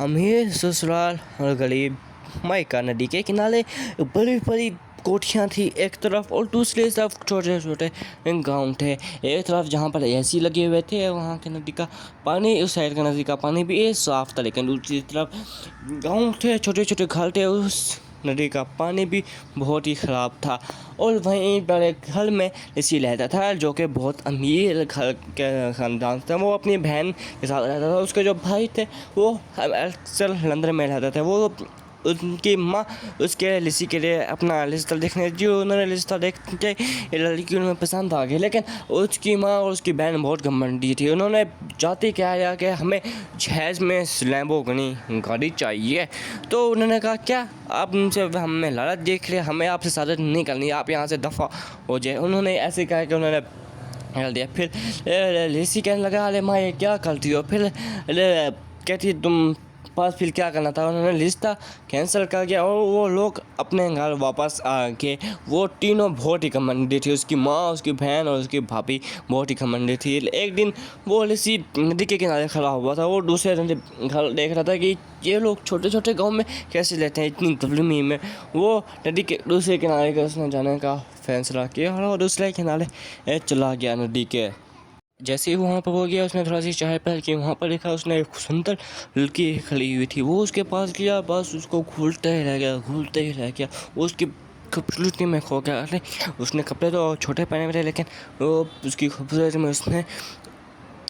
अमीर ससुराल और गरीब मायका नदी के किनारे बड़ी बड़ी कोठियाँ थी एक तरफ और दूसरी तरफ छोटे छोटे गांव थे। एक तरफ जहाँ पर एसी लगे हुए थे वहाँ के नदी का पानी, उस साइड का नदी का पानी भी साफ था, लेकिन दूसरी तरफ गांव थे, छोटे छोटे घर थे, उस नदी का पानी भी बहुत ही ख़राब था। और वहीं पर एक घर में एसी रहता था जो कि बहुत अमीर घर के ख़ानदान था। वो अपनी बहन के साथ रहता था। उसके जो भाई थे वो अक्सर लंदन में रहते थे। वो उनकी माँ उसके लिसी के लिए अपना रिश्ता देखने जो उन्होंने रिश्ता देख के लड़की उन्हें पसंद आ गई, लेकिन उसकी माँ और उसकी बहन बहुत घमंडी थी। उन्होंने जाते क्या या कि हमें जहेज में लैम्बोर्गिनी गाड़ी चाहिए। तो उन्होंने कहा क्या आप उनसे हमें लालच देख रहे, हमें आपसे शादी नहीं करनी, आप यहाँ से दफ़ा हो जाए। उन्होंने ऐसे कहा कि उन्होंने दिया। फिर लिसी कहने लगा अरे माँ ये क्या करती हो। फिर कहती तुम पास फिर क्या करना था। उन्होंने रिश्ता कैंसिल कर दिया और वो लोग अपने घर वापस आ गए। वो तीनों बहुत ही घमंडी थी, उसकी माँ, उसकी बहन और उसकी भाभी बहुत ही घमंडी थी। एक दिन वो लिसी नदी के किनारे खड़ा हुआ था। वो दूसरे घर देख रहा था कि ये लोग छोटे छोटे गांव में कैसे रहते हैं इतनी गर्मी में। वो नदी के दूसरे किनारे का उसने जाने का फैसला किया और दूसरे किनारे चला गया नदी के। जैसे ही वहाँ पर हो गया उसने थोड़ा सी चाय पहल की, वहाँ पर देखा उसने एक सुंदर लड़की खड़ी हुई थी। वो उसके पास गया, बस उसको घूरते ही रह गया, घूरते ही रह गया। वो उसकी खूबसूरती में खो गया। अरे उसने कपड़े तो छोटे पहने हुए थे, लेकिन वो उसकी खूबसूरती में उसने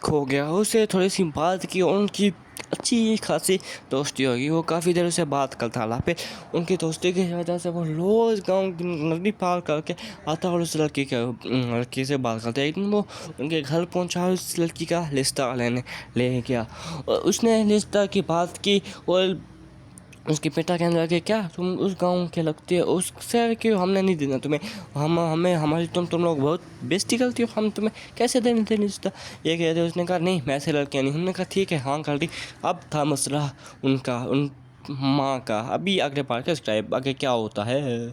खो गया। उससे थोड़ी सी बात की और उनकी अच्छी खासी दोस्ती होगी। वो काफ़ी देर से बात करता रहा। फिर उनकी दोस्ती की वजह से वो रोज़ गांव की नदी पार करके आता और उस लड़की से बात करता। एक दिन वो उनके घर पहुंचा, उस लड़की का रिश्ता लेने ले गया। उसने रिश्ता की बात की और उसके पिता कहने लगे क्या तुम उस गांव के लगते हो, उस शहर के, हमने नहीं देना तुम्हें, हमें हमारी तुम लोग बहुत बेइज्जती करती हो, हम तुम्हें कैसे देने रिश्ता। ये कह रहे। उसने कहा नहीं मैं ऐसे लड़के नहीं। उन्होंने कहा ठीक है हाँ कर दी। अब था मसला उनका, उन माँ का। अभी अगले पार्ट का स्क्राइब आगे क्या होता है।